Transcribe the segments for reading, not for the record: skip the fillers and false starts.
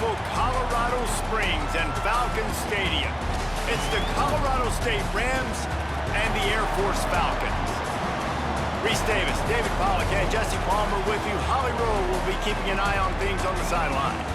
beautiful Colorado Springs and Falcon Stadium. It's the Colorado State Rams and the Air Force Falcons. Reese Davis, David Pollack, and Jesse Palmer with you. Holly Rowe will be keeping an eye on things on the sideline.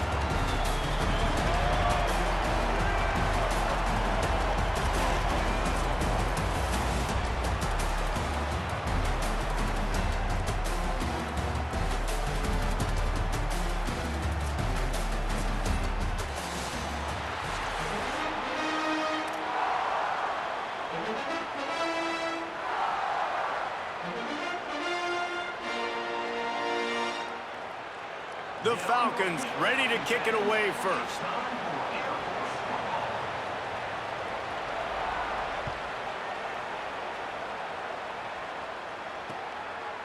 The Falcons ready to kick it away first.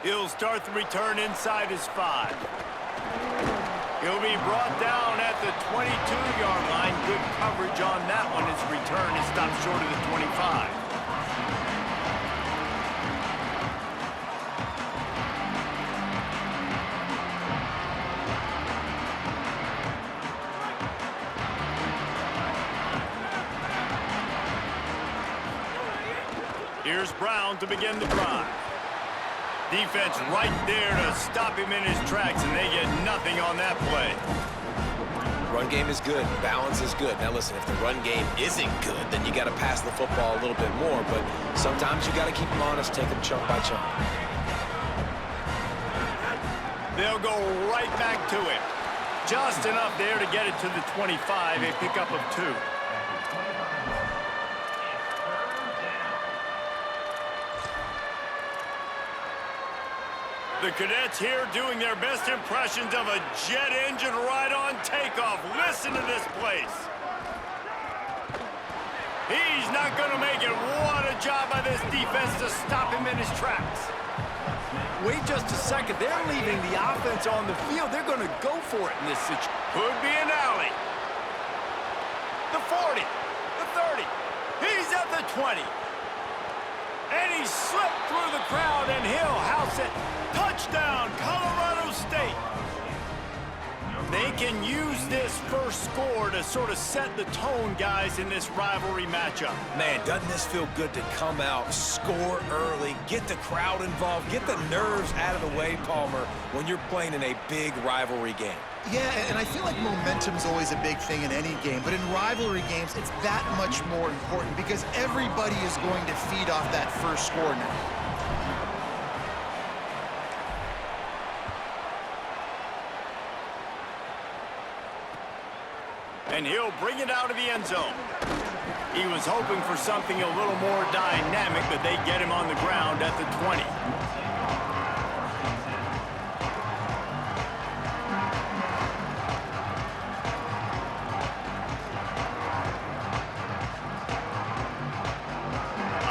He'll start the return inside his 5. He'll be brought down at the 22-yard line. Good coverage on that one. His return is stopped short of the 25. Here's Brown to begin the drive. Defense right there to stop him in his tracks, and they get nothing on that play. Run game is good. Balance is good. Now listen, if the run game isn't good, then you got to pass the football a little bit more, but sometimes you got to keep them honest, take them chunk by chunk. They'll go right back to it. Just enough there to get it to the 25, a pickup of 2. The Cadets here doing their best impressions of a jet engine right on takeoff. Listen to this place. He's not going to make it. What a job by this defense to stop him in his tracks. Wait just a second. They're leaving the offense on the field. They're going to go for it in this situation. Could be an alley. The 40. The 30. He's at the 20. And he slipped through the crowd, and he'll house it. Touchdown, Colorado State. They can use this first score to sort of set the tone, guys, in this rivalry matchup. Man, doesn't this feel good to come out, score early, get the crowd involved, get the nerves out of the way, Palmer, when you're playing in a big rivalry game? Yeah, and I feel like momentum's always a big thing in any game, but in rivalry games, it's that much more important because everybody is going to feed off that first score now. And he'll bring it out of the end zone. He was hoping for something a little more dynamic, but they get him on the ground at the 20.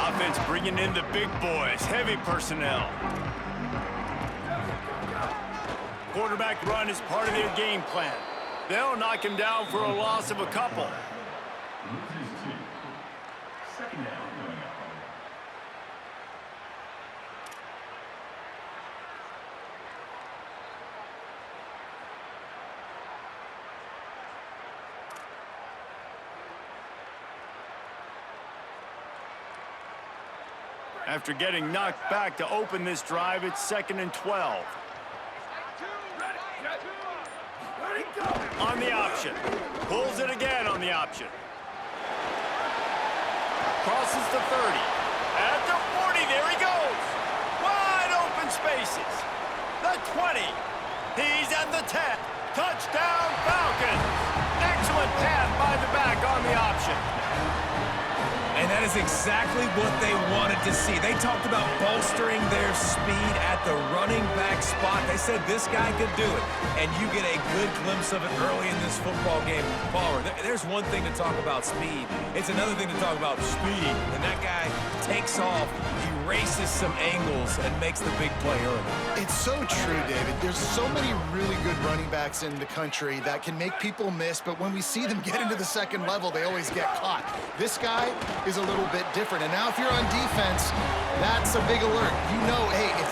Offense bringing in the big boys, heavy personnel. Quarterback run is part of their game plan. They'll knock him down for a loss of a couple. Second down coming up. After getting knocked back to open this drive, it's 2nd and 12. On the option. Pulls it again on the option. Crosses the 30. At the 40, there he goes. Wide open spaces. The 20. He's at the 10. Touchdown, Falcons. Excellent pass by the back on the option. And that is exactly what they wanted to see. They talked about bolstering their speed at the running back spot. They said this guy could do it. And you get a good glimpse of it early in this football game. Palmer, there's one thing to talk about speed. It's another thing to talk about speed. And that guy takes off. He erases some angles and makes the big play early. It's so true, David. There's so many really good running backs in the country that can make people miss, but when we see them get into the second level, they always get caught. This guy is a little bit different, and now if you're on defense, that's a big alert. You know, hey, if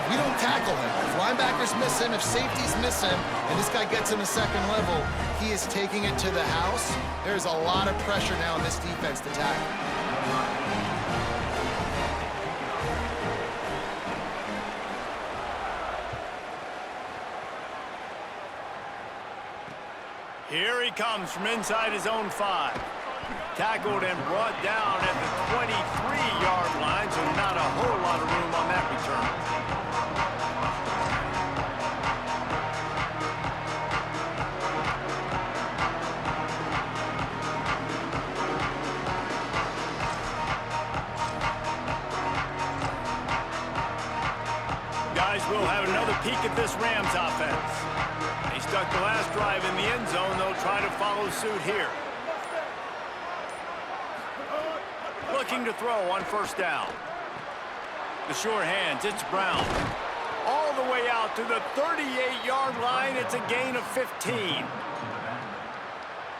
we don't tackle him, if linebackers miss him, if safeties miss him, and this guy gets in the second level, he is taking it to the house. There's a lot of pressure now on this defense to tackle. Here he comes from inside his own 5. Tackled and brought down at the 23-yard line, so not a whole lot of room on that return. Guys, we'll have another peek at this Rams offense. They stuck the last drive in the end zone. They'll try to follow suit here. Looking to throw on first down. The short hands, it's Brown. All the way out to the 38-yard line. It's a gain of 15.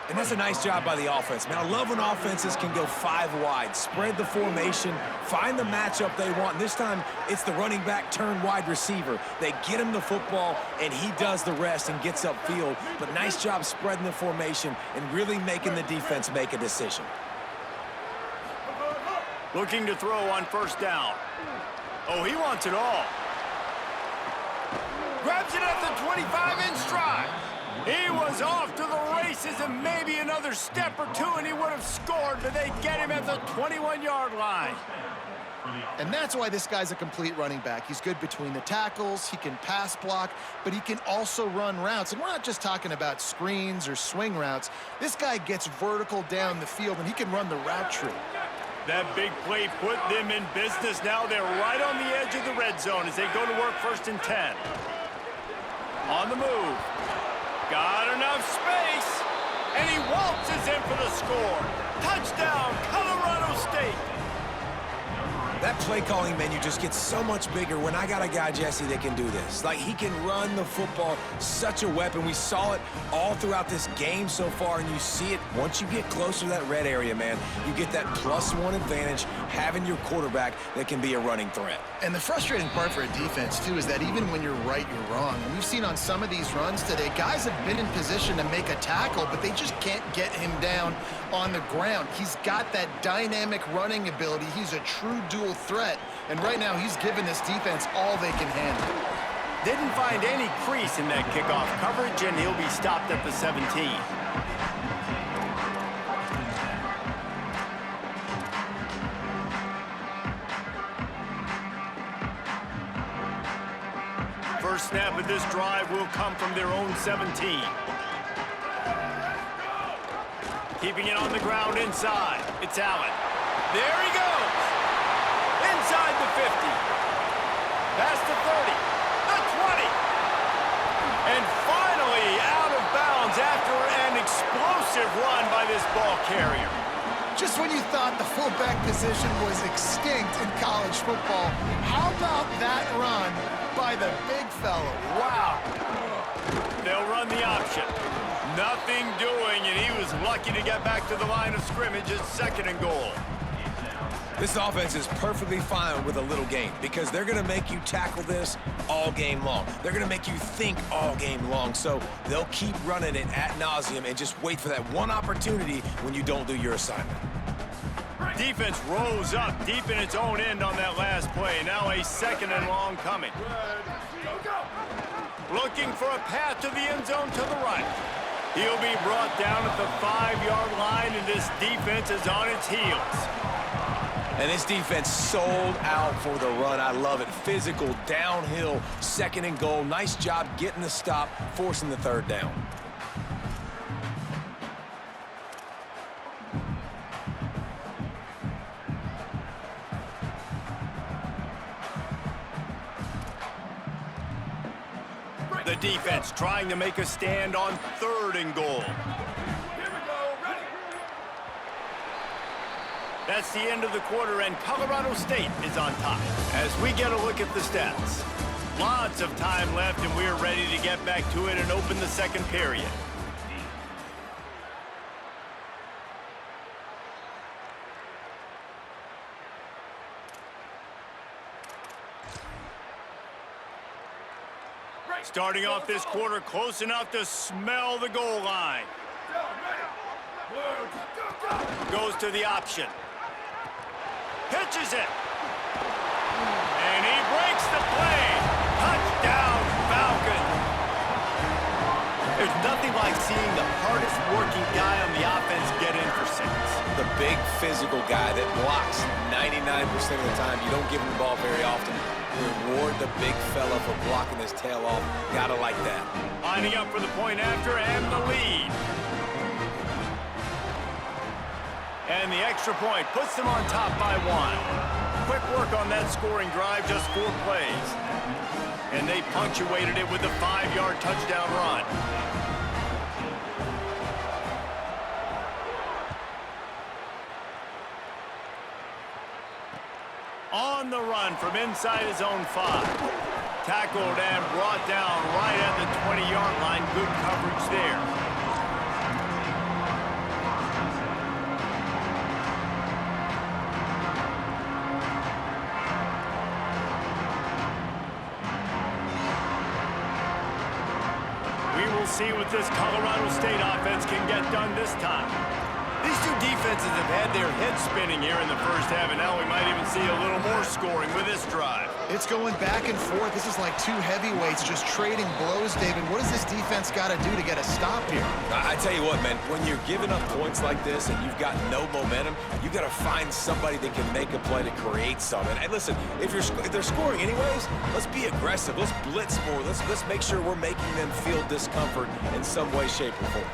And that's a nice job by the offense. Man, I love when offenses can go 5 wide, spread the formation, find the matchup they want. And this time, it's the running back turned wide receiver. They get him the football, and he does the rest and gets upfield. But nice job spreading the formation and really making the defense make a decision. Looking to throw on first down. Oh, he wants it all. Grabs it at the 25 in stride. He was off to the races and maybe another step or two and he would have scored, but they get him at the 21-yard line. And that's why this guy's a complete running back. He's good between the tackles, he can pass block, but he can also run routes. And we're not just talking about screens or swing routes. This guy gets vertical down the field and he can run the route tree. That big play put them in business. Now they're right on the edge of the red zone as they go to work first and 10. On the move. Got enough space. And he waltzes in for the score. Touchdown, Colorado State. That play calling menu just gets so much bigger when I got a guy, Jesse, that can do this. Like, he can run the football, such a weapon. We saw it all throughout this game so far, and you see it once you get closer to that red area, man. You get that +1 advantage having your quarterback that can be a running threat. And the frustrating part for a defense, too, is that even when you're right, you're wrong. And we've seen on some of these runs today, guys have been in position to make a tackle, but they just can't get him down on the ground. He's got that dynamic running ability. He's a true dual threat, and right now he's given this defense all they can handle. Didn't find any crease in that kickoff coverage, and he'll be stopped at the 17. First snap of this drive will come from their own 17. Keeping it on the ground inside. It's Allen. There he goes. Inside the 50. Past the 30. The 20. And finally out of bounds after an explosive run by this ball carrier. Just when you thought the fullback position was extinct in college football, how about that run by the big fella? Wow. They'll run the option. Nothing doing, and he was lucky to get back to the line of scrimmage at 2nd and goal. This offense is perfectly fine with a little game because they're going to make you tackle this all game long. They're going to make you think all game long, so they'll keep running it ad nauseum and just wait for that one opportunity when you don't do your assignment. Defense rose up deep in its own end on that last play. Now a 2nd and long coming. Looking for a path to the end zone to the right. He'll be brought down at the 5-yard line, and this defense is on its heels. And this defense sold out for the run. I love it. Physical, downhill, 2nd and goal. Nice job getting the stop, forcing the 3rd down. The defense trying to make a stand on 3rd and goal. That That's the end of the quarter, and Colorado State is on top. As we get a look at the stats, lots of time left, and we're ready to get back to it and open the second period. Starting off this quarter close enough to smell the goal line. Goes to the option. Pitches it. And he breaks the play. Touchdown, Falcons. There's nothing like seeing the hardest working guy on the offense get in for 6. The big physical guy that blocks 99% of the time. You don't give him the ball very often. Reward the big fella for blocking his tail off. Gotta like that. Lining up for the point after and the lead. And the extra point puts them on top by 1. Quick work on that scoring drive, just 4 plays. And they punctuated it with a 5-yard touchdown run. On the run from inside his own 5. Tackled and brought down right at the 20-yard line. Good coverage there. See what this Colorado State offense can get done this time. These two defenses have had their heads spinning here in the first half, and now we might even see a little more scoring with this drive. It's going back and forth. This is like 2 heavyweights just trading blows, David. What does this defense got to do to get a stop here? I tell you what, man, when you're giving up points like this and you've got no momentum, you got to find somebody that can make a play to create something. And listen, if they're scoring anyways, let's be aggressive. Let's blitz more. Let's make sure we're making them feel discomfort in some way, shape, or form.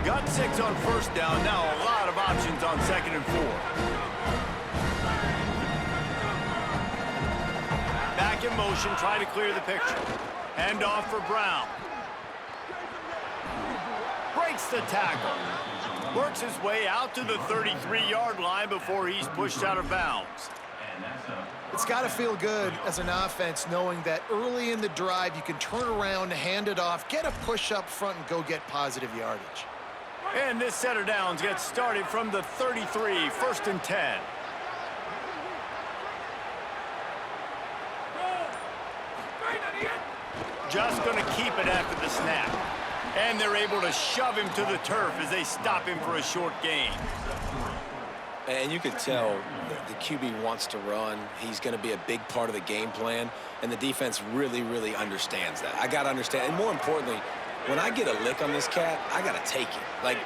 Got 6 on first down. Now a lot of options on 2nd and 4. Back in motion, try to clear the picture. Hand off for Brown. Breaks the tackle. Works his way out to the 33-yard line before he's pushed out of bounds. It's got to feel good as an offense knowing that early in the drive you can turn around, hand it off, get a push up front, and go get positive yardage. And this set of downs gets started from the 33, 1st and 10. Just going to keep it after the snap. And they're able to shove him to the turf as they stop him for a short gain. And you could tell the QB wants to run. He's going to be a big part of the game plan. And the defense really, really understands that. I got to understand. And more importantly, when I get a lick on this cat, I got to take it. Like,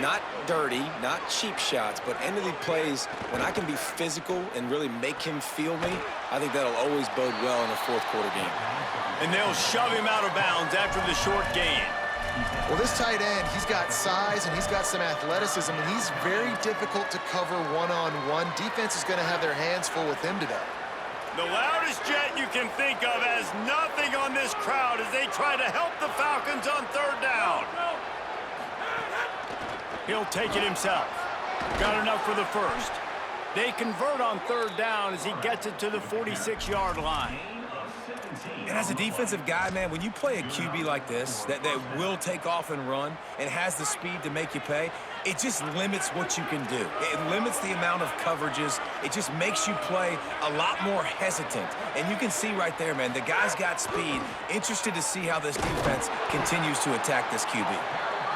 not dirty, not cheap shots, but end of the plays, when I can be physical and really make him feel me, I think that'll always bode well in a 4th quarter game. And they'll shove him out of bounds after the short gain. Well, this tight end, he's got size and he's got some athleticism, and he's very difficult to cover one-on-one. Defense is going to have their hands full with him today. The loudest jet you can think of has nothing on this crowd as they try to help the Falcons on 3rd down. He'll take it himself. Got enough for the 1st. They convert on 3rd down as he gets it to the 46-yard line. And as a defensive guy, man, when you play a QB like this that will take off and run and has the speed to make you pay, it just limits what you can do. It limits the amount of coverages. It just makes you play a lot more hesitant. And you can see right there, man, the guy's got speed. Interested to see how this defense continues to attack this QB.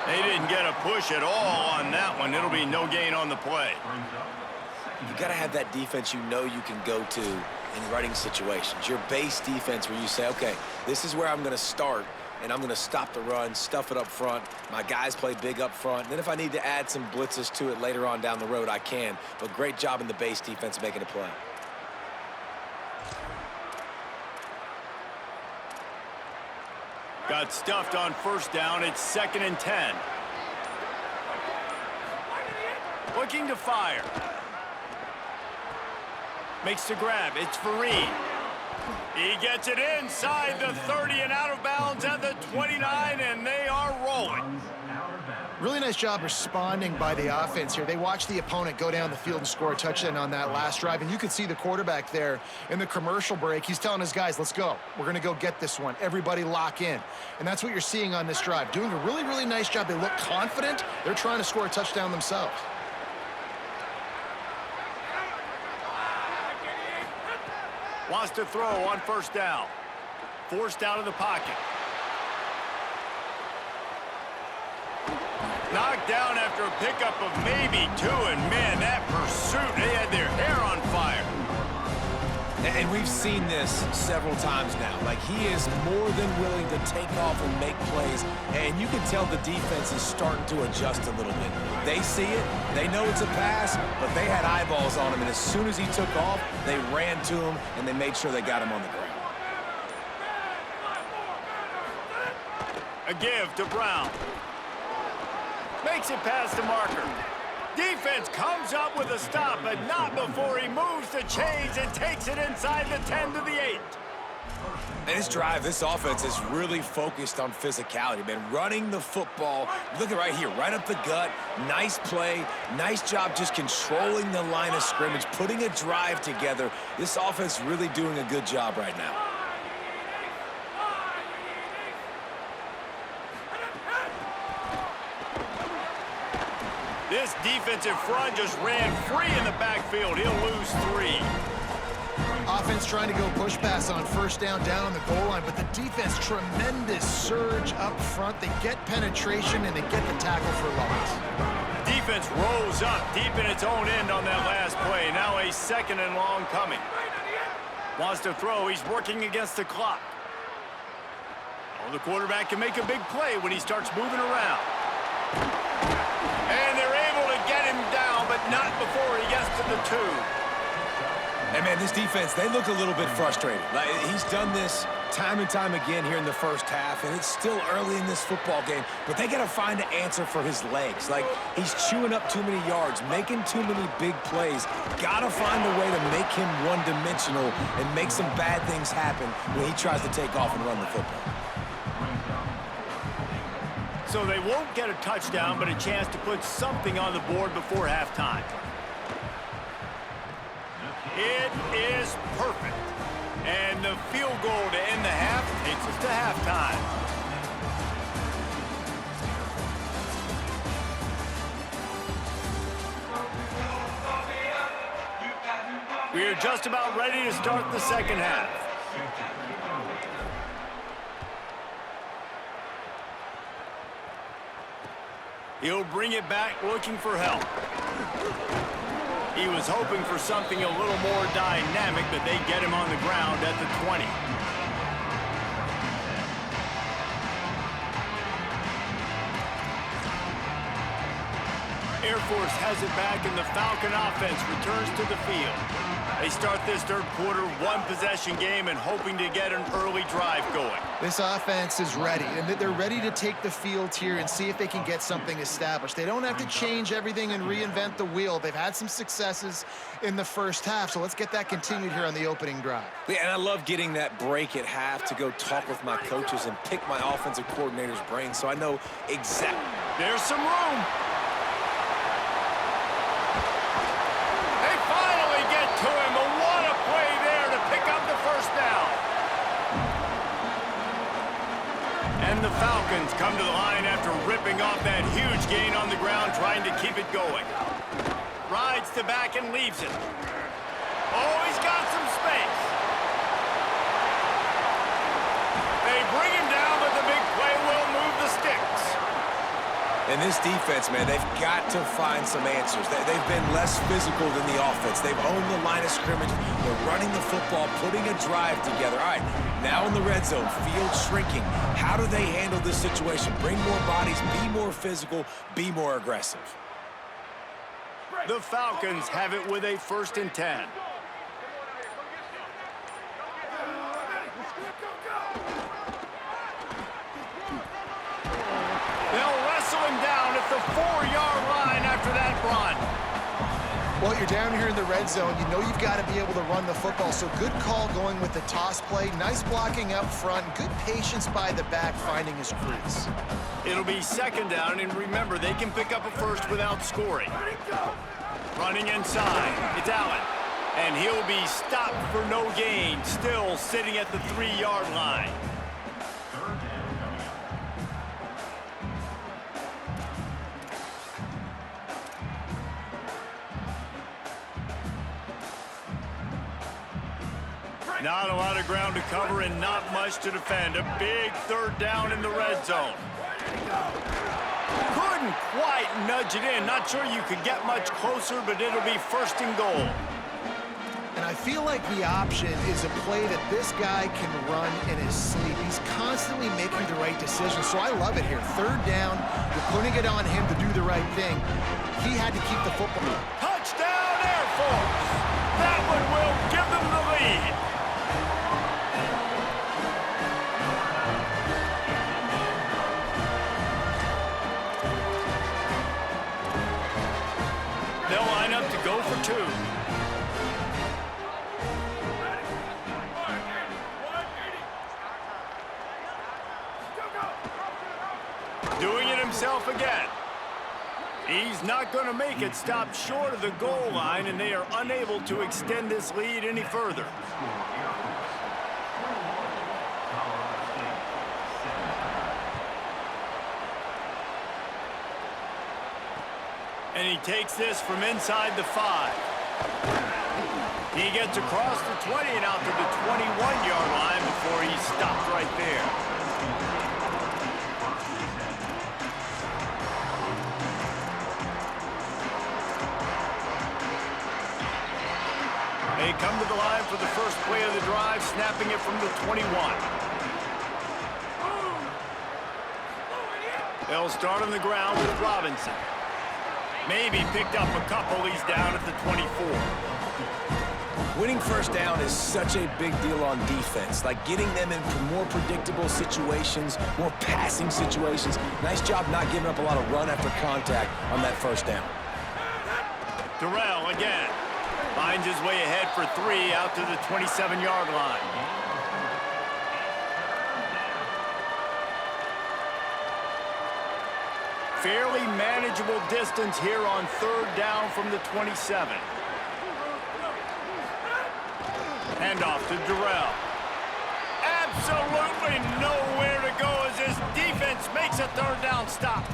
They didn't get a push at all on that one. It'll be no gain on the play. You got to have that defense you know you can go to in running situations. Your base defense where you say, okay, this is where I'm going to start, and I'm going to stop the run, stuff it up front. My guys play big up front. Then if I need to add some blitzes to it later on down the road, I can. But great job in the base defense making a play. Got stuffed on 1st down. It's 2nd and 10. Looking to fire. Makes the grab. It's Fareed. He gets it inside the 30 and out of bounds at the 29, and they are rolling. Really nice job responding by the offense here. They watched the opponent go down the field and score a touchdown on that last drive, and you could see the quarterback there in the commercial break. He's telling his guys, let's go. We're going to go get this one. Everybody lock in. And that's what you're seeing on this drive. Doing a really, really nice job. They look confident. They're trying to score a touchdown themselves. Wants to throw on first down. Forced out of the pocket. Knocked down after a pickup of maybe 2, and man, that pursuit, they had their hair on fire. And we've seen this several times now. Like, he is more than willing to take off and make plays, and you can tell the defense is starting to adjust a little bit. They see it, they know it's a pass, but they had eyeballs on him, and as soon as he took off, they ran to him, and they made sure they got him on the ground. A give to Brown. Makes it past the marker. Defense comes up with a stop, but not before he moves the chains and takes it inside the 10 to the 8. And this drive, this offense is really focused on physicality, man. Running the football, look at right here, right up the gut. Nice play, nice job just controlling the line of scrimmage, putting a drive together. This offense really doing a good job right now. This defensive front just ran free in the backfield. He'll lose 3. Offense trying to go push pass on first down on the goal line, but the defense, tremendous surge up front. They get penetration, and they get the tackle for loss. Defense rolls up deep in its own end on that last play. Now a 2nd and long coming. Wants to throw. He's working against the clock. Oh, the quarterback can make a big play when he starts moving around. And they're able to get him down, but not before he gets to the 2. And, man, this defense, they look a little bit frustrated. Like, he's done this time and time again here in the first half, and it's still early in this football game, but they got to find an answer for his legs. Like, he's chewing up too many yards, making too many big plays. Got to find a way to make him one-dimensional and make some bad things happen when he tries to take off and run the football. So they won't get a touchdown, but a chance to put something on the board before halftime. It is perfect. And the field goal to end the half takes us to halftime. We are just about ready to start the second half. He'll bring it back looking for help. He was hoping for something a little more dynamic, but they get him on the ground at the 20. Air Force has it back, and the Falcon offense returns to the field. They start this third quarter one-possession game and hoping to get an early drive going. This offense is ready, and they're ready to take the field here and see if they can get something established. They don't have to change everything and reinvent the wheel. They've had some successes in the first half, so let's get that continued here on the opening drive. Yeah, and I love getting that break at half to go talk with my coaches and pick my offensive coordinator's brain so I know exactly. There's some room. They finally get to him, but what a play there to pick up the first down. And the Falcons come to the line after ripping off that huge gain on the ground, trying to keep it going. Rides to back and leaves it. Oh, he's got some space. They bring him down, but the big play will move the sticks. And this defense, man, they've got to find some answers. They've been less physical than the offense. They've owned the line of scrimmage. They're running the football, putting a drive together. All right, now in the red zone, field shrinking. How do they handle this situation? Bring more bodies, be more physical, be more aggressive. The Falcons have it with a 1st and 10. They'll wrestle him down at the 4-yard line after that run. Well, you're down here in the red zone. You know you've got to be able to run the football, so good call going with the toss play. Nice blocking up front. Good patience by the back finding his crease. It'll be second down, and remember, they can pick up a first without scoring. Running inside, it's Allen. And he'll be stopped for no gain, still sitting at the 3-yard line. Not a lot of ground to cover and not much to defend. A big third down in the red zone. Couldn't quite nudge it in. Not sure you could get much closer, but it'll be first and goal. And I feel like the option is a play that this guy can run in his sleep. He's constantly making the right decision, so I love it here. Third down, you're putting it on him to do the right thing. He had to keep the football. Touchdown, Air Force! That one will give them the lead. They'll line up to go for 2. Doing it himself again. He's not going to make it. Stop short of the goal line, and they are unable to extend this lead any further. And he takes this from inside the 5. He gets across the 20 and out to the 21-yard line before he's stopped right there. They come to the line for the first play of the drive, snapping it from the 21. They'll start on the ground with Robinson. Maybe picked up a couple. He's down at the 24. Winning first down is such a big deal on defense, like getting them into more predictable situations, more passing situations. Nice job not giving up a lot of run after contact on that first down. Durrell again. Finds his way ahead for 3 out to the 27-yard line. Fairly manageable distance here on third down from the 27. Handoff to Durrell. Absolutely nowhere to go as this defense makes a third down stop.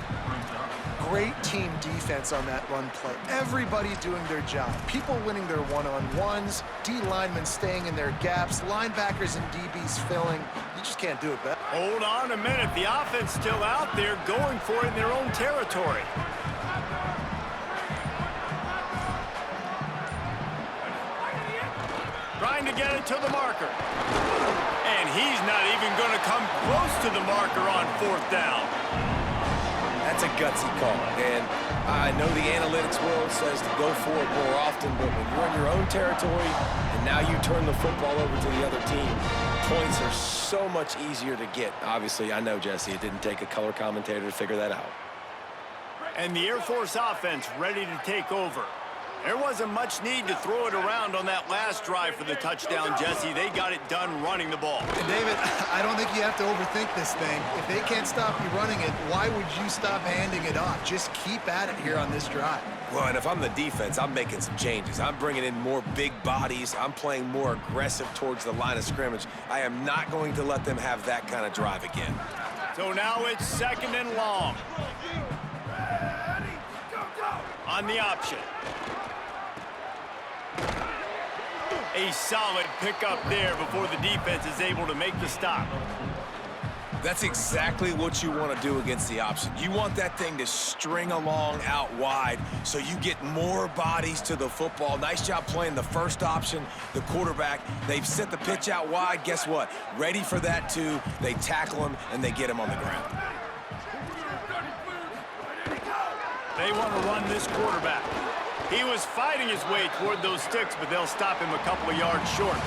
Great team defense on that run play. Everybody doing their job. People winning their one-on-ones, D linemen staying in their gaps, linebackers and DBs filling. You just can't do it better. Hold on a minute. The offense still out there going for it in their own territory. Trying to get it to the marker. And he's not even going to come close to the marker on fourth down. That's a gutsy call, and I know the analytics world says to go for it more often, but when you're in your own territory and now you turn the football over to the other team, points are so much easier to get. Obviously, I know, Jesse, it didn't take a color commentator to figure that out. And the Air Force offense ready to take over. There wasn't much need to throw it around on that last drive for the touchdown, Jesse. They got it done running the ball. And David, I don't think you have to overthink this thing. If they can't stop you running it, why would you stop handing it off? Just keep at it here on this drive. Well, and if I'm the defense, I'm making some changes. I'm bringing in more big bodies. I'm playing more aggressive towards the line of scrimmage. I am not going to let them have that kind of drive again. So now it's second and long. On the option. A solid pickup there before the defense is able to make the stop. That's exactly what you want to do against the option. You want that thing to string along out wide so you get more bodies to the football. Nice job playing the first option, the quarterback. They've set the pitch out wide. Guess what? Ready for that too. They tackle him and they get him on the ground. They want to run this quarterback. He was fighting his way toward those sticks, but they'll stop him a couple of yards short.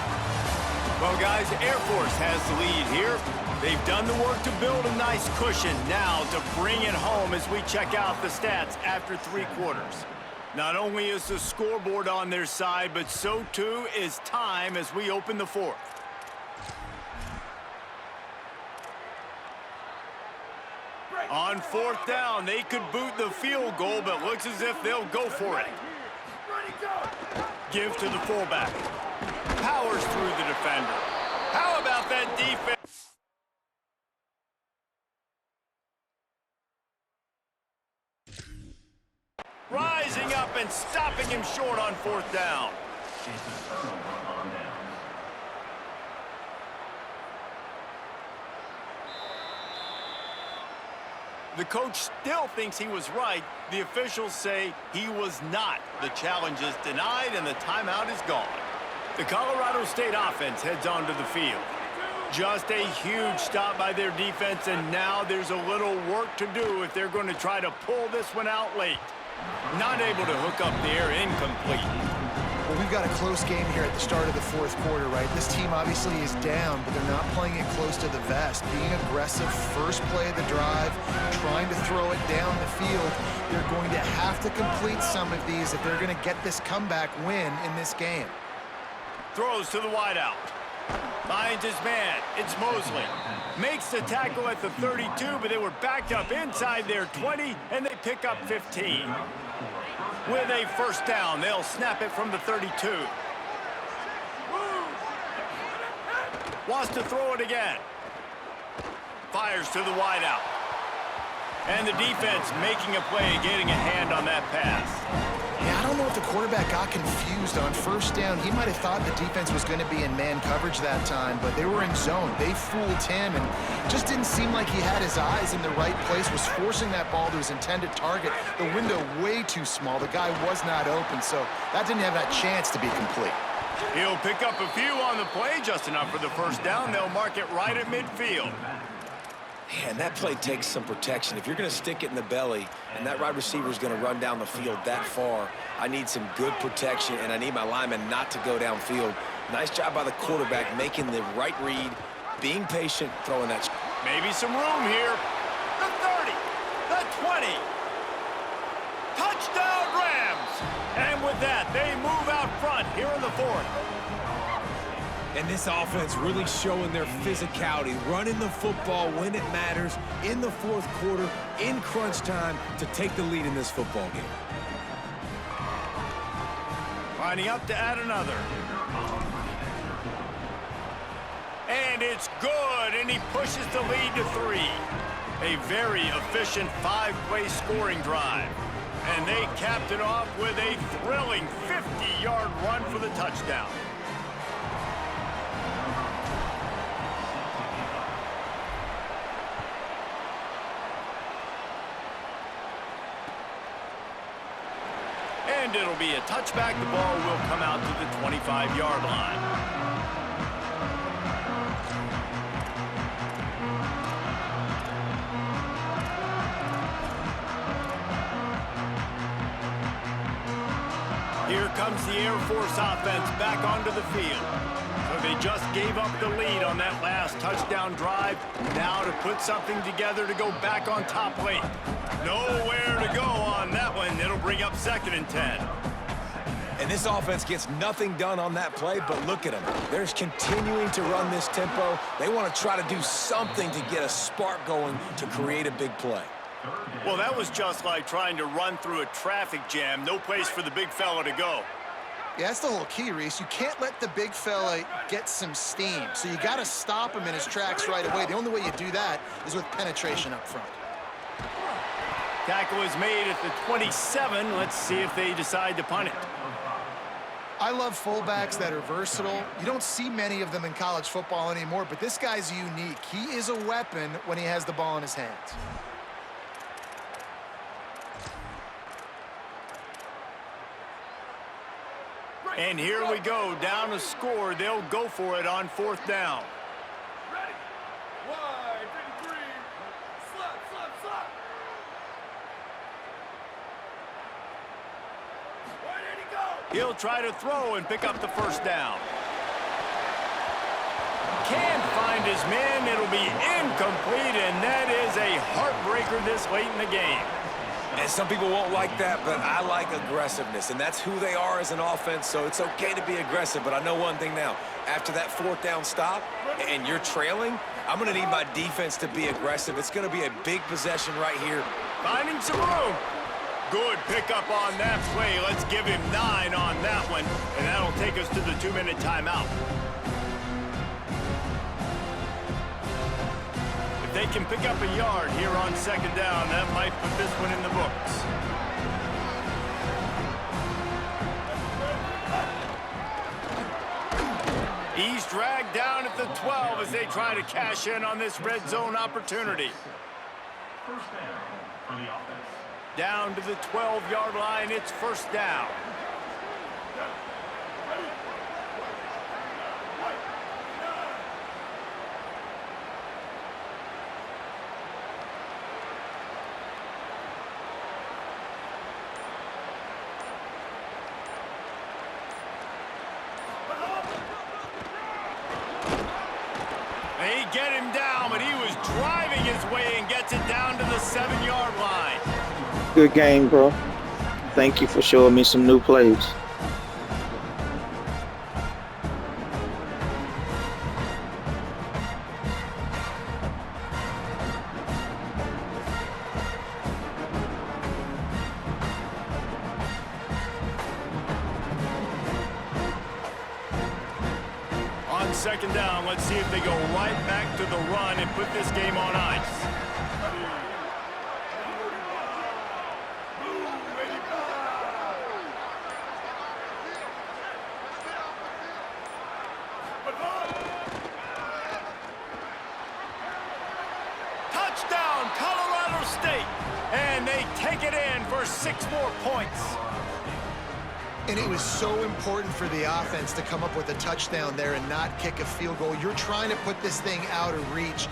Well, guys, Air Force has the lead here. They've done the work to build a nice cushion. Now to bring it home as we check out the stats after 3 quarters. Not only is the scoreboard on their side, but so too is time as we open the fourth. On fourth down, they could boot the field goal, but looks as if they'll go for it. Give to the fullback. Powers through the defender. How about that defense? Rising up and stopping him short on fourth down. The coach still thinks he was right. The officials say he was not. The challenge is denied and the timeout is gone. The Colorado State offense heads onto the field. Just a huge stop by their defense, and now there's a little work to do if they're going to try to pull this one out late. Not able to hook up there, incomplete. Well, we've got a close game here at the start of the fourth quarter, right? This team obviously is down, but they're not playing it close to the vest. Being aggressive, first play of the drive, trying to throw it down the field. They're going to have to complete some of these if they're going to get this comeback win in this game. Throws to the wideout. Finds his man. It's Mosley. Makes the tackle at the 32, but they were backed up inside their 20, and they pick up 15. With a first down, they'll snap it from the 32. Wants to throw it again. Fires to the wideout. And the defense making a play, getting a hand on that pass. Yeah, I don't know if the quarterback got confused on first down. He might have thought the defense was going to be in man coverage that time, but they were in zone. They fooled him and just didn't seem like he had his eyes in the right place, was forcing that ball to his intended target. The window way too small. The guy was not open, so that didn't have that chance to be complete. He'll pick up a few on the play, just enough for the first down. They'll mark it right at midfield. Man, that play takes some protection. If you're going to stick it in the belly and that wide receiver is going to run down the field that far, I need some good protection, and I need my lineman not to go downfield. Nice job by the quarterback making the right read, being patient, throwing that. Maybe some room here. The 30, the 20. Touchdown, Rams! And with that, they move out front here in the fourth. And this offense really showing their physicality, running the football when it matters, in the fourth quarter, in crunch time, to take the lead in this football game. Lining up to add another. And it's good, and he pushes the lead to 3. A very efficient 5-play scoring drive. And they capped it off with a thrilling 50-yard run for the touchdown. And it'll be a touchback. The ball will come out to the 25-yard line. Here comes the Air Force offense back onto the field. So they just gave up the lead on that last touchdown drive. Now to put something together to go back on top late. Nowhere to go on that one. It'll bring up 2nd and 10. And this offense gets nothing done on that play, but look at them. They're continuing to run this tempo. They want to try to do something to get a spark going to create a big play. Well, that was just like trying to run through a traffic jam. No place for the big fella to go. Yeah, that's the whole key, Reese. You can't let the big fella get some steam. So you got to stop him in his tracks right away. The only way you do that is with penetration up front. Tackle is made at the 27. Let's see if they decide to punt it. I love fullbacks that are versatile. You don't see many of them in college football anymore, but this guy's unique. He is a weapon when he has the ball in his hands. And here we go, down a score. They'll go for it on 4th down. Ready. Wide, 53. Slap, slap, slap. Where did he go? He'll try to throw and pick up the first down. Can't find his man. It'll be incomplete, and that is a heartbreaker this late in the game. And some people won't like that, but I like aggressiveness, and that's who they are as an offense, so it's okay to be aggressive. But I know one thing now. After that fourth down stop and you're trailing, I'm going to need my defense to be aggressive. It's going to be a big possession right here. Finding some room. Good pickup on that play. Let's give him 9 on that one, and that'll take us to the 2-minute timeout. If they can pick up a yard here on 2nd down, that might put this one in the books. He's dragged down at the 12 as they try to cash in on this red zone opportunity. First down for the offense. Down to the 12-yard line, it's 1st down. They get him down, but he was driving his way and gets it down to the 7-yard line. Good game, bro. Thank you for showing me some new plays. On 2nd down, let's see if they go right back to the run and put this game on ice. Touchdown, Colorado State! And they take it in for 6 more points. And it was so important for the offense to come up with a touchdown there and not kick a field goal. You're trying to put this thing out of reach,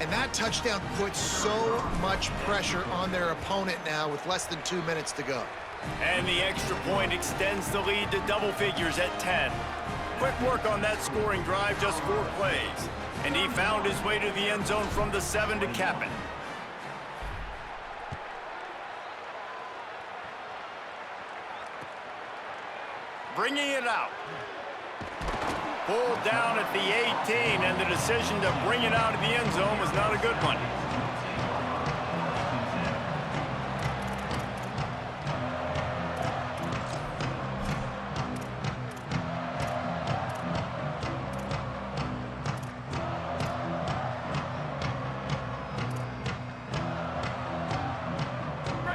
and that touchdown puts so much pressure on their opponent now with less than 2 minutes to go. And the extra point extends the lead to double figures at 10. Quick work on that scoring drive, just 4 plays. And he found his way to the end zone from the 7 to cap it. Bringing it out. Pulled down at the 18, and the decision to bring it out of the end zone was not a good one.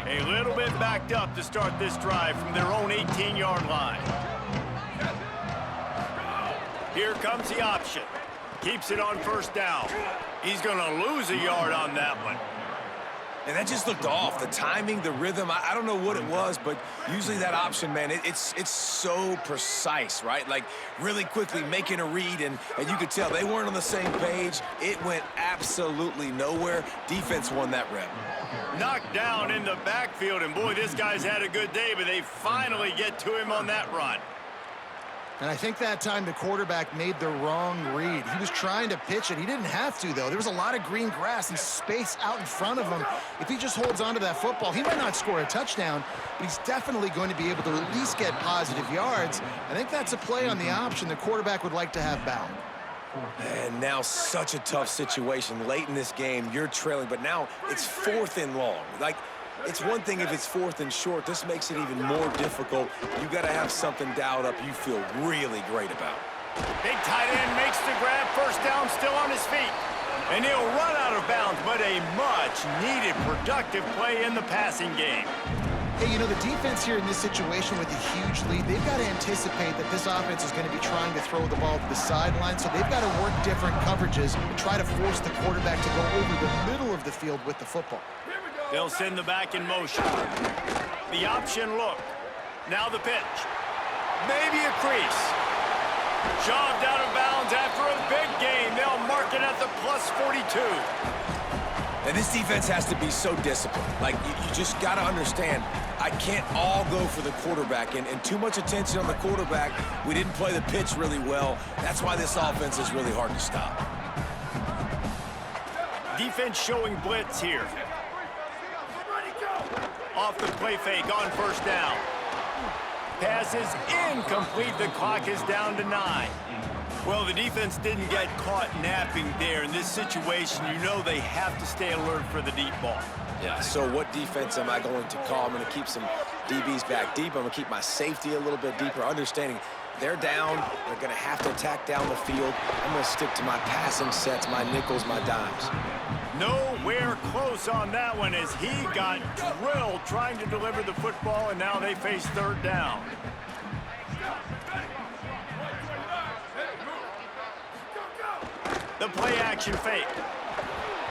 A little bit backed up to start this drive from their own 18-yard line. Here comes the option. Keeps it on 1st down. He's going to lose a yard on that one. And that just looked off. The timing, the rhythm, I don't know what it was, but usually that option, man, it's so precise, right? Like, really quickly making a read, and you could tell they weren't on the same page. It went absolutely nowhere. Defense won that rep. Knocked down in the backfield, and boy, this guy's had a good day, but they finally get to him on that run. And I think that time the quarterback made the wrong read. He was trying to pitch it. He didn't have to, though. There was a lot of green grass and space out in front of him. If he just holds on to that football, he might not score a touchdown, but he's definitely going to be able to at least get positive yards. I think that's a play on the option the quarterback would like to have back. And now such a tough situation. Late in this game, you're trailing, but now it's 4th and long. Like, it's one thing if it's 4th and short. This makes it even more difficult. You got to have something dialed up you feel really great about. Big tight end makes the grab. 1st down, still on his feet. And he'll run out of bounds, but a much-needed productive play in the passing game. Hey, you know, the defense here in this situation with a huge lead, they've got to anticipate that this offense is going to be trying to throw the ball to the sideline, so they've got to work different coverages and try to force the quarterback to go over the middle of the field with the football. They'll send the back in motion. The option look. Now the pitch. Maybe a crease. Shoved out of bounds after a big gain. They'll mark it at the plus 42. And this defense has to be so disciplined. Like, you just got to understand, I can't all go for the quarterback. And too much attention on the quarterback. We didn't play the pitch really well. That's why this offense is really hard to stop. Defense showing blitz here. Off the play fake on first down. Pass is incomplete. The clock is down to 9. Well, the defense didn't get caught napping there. In this situation, you know they have to stay alert for the deep ball. Yeah, so what defense am I going to call? I'm going to keep some DBs back deep. I'm going to keep my safety a little bit deeper, understanding they're down. They're going to have to attack down the field. I'm going to stick to my passing sets, my nickels, my dimes. Nowhere close on that one as he got drilled trying to deliver the football, and now they face third down. The play action fake.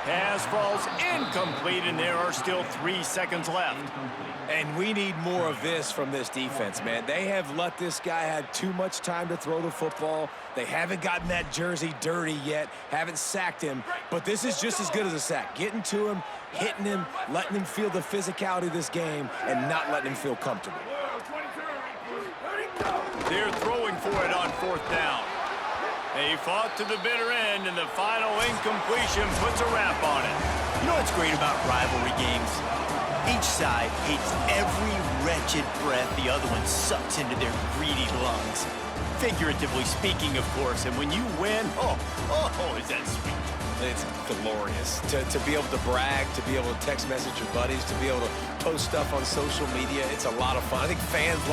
Pass falls incomplete, and there are still 3 seconds left. And we need more of this from this defense, man. They have let this guy have too much time to throw the football. They haven't gotten that jersey dirty yet, haven't sacked him, but this is just as good as a sack. Getting to him, hitting him, letting him feel the physicality of this game, and not letting him feel comfortable. They're throwing for it on fourth down. They fought to the bitter end, and the final incompletion puts a wrap on it. You know what's great about rivalry games? Each side hates every wretched breath the other one sucks into their greedy lungs. Figuratively speaking, of course, and when you win, oh, is that sweet. It's glorious to be able to brag, to be able to text message your buddies, to be able to post stuff on social media. It's a lot of fun. I think fans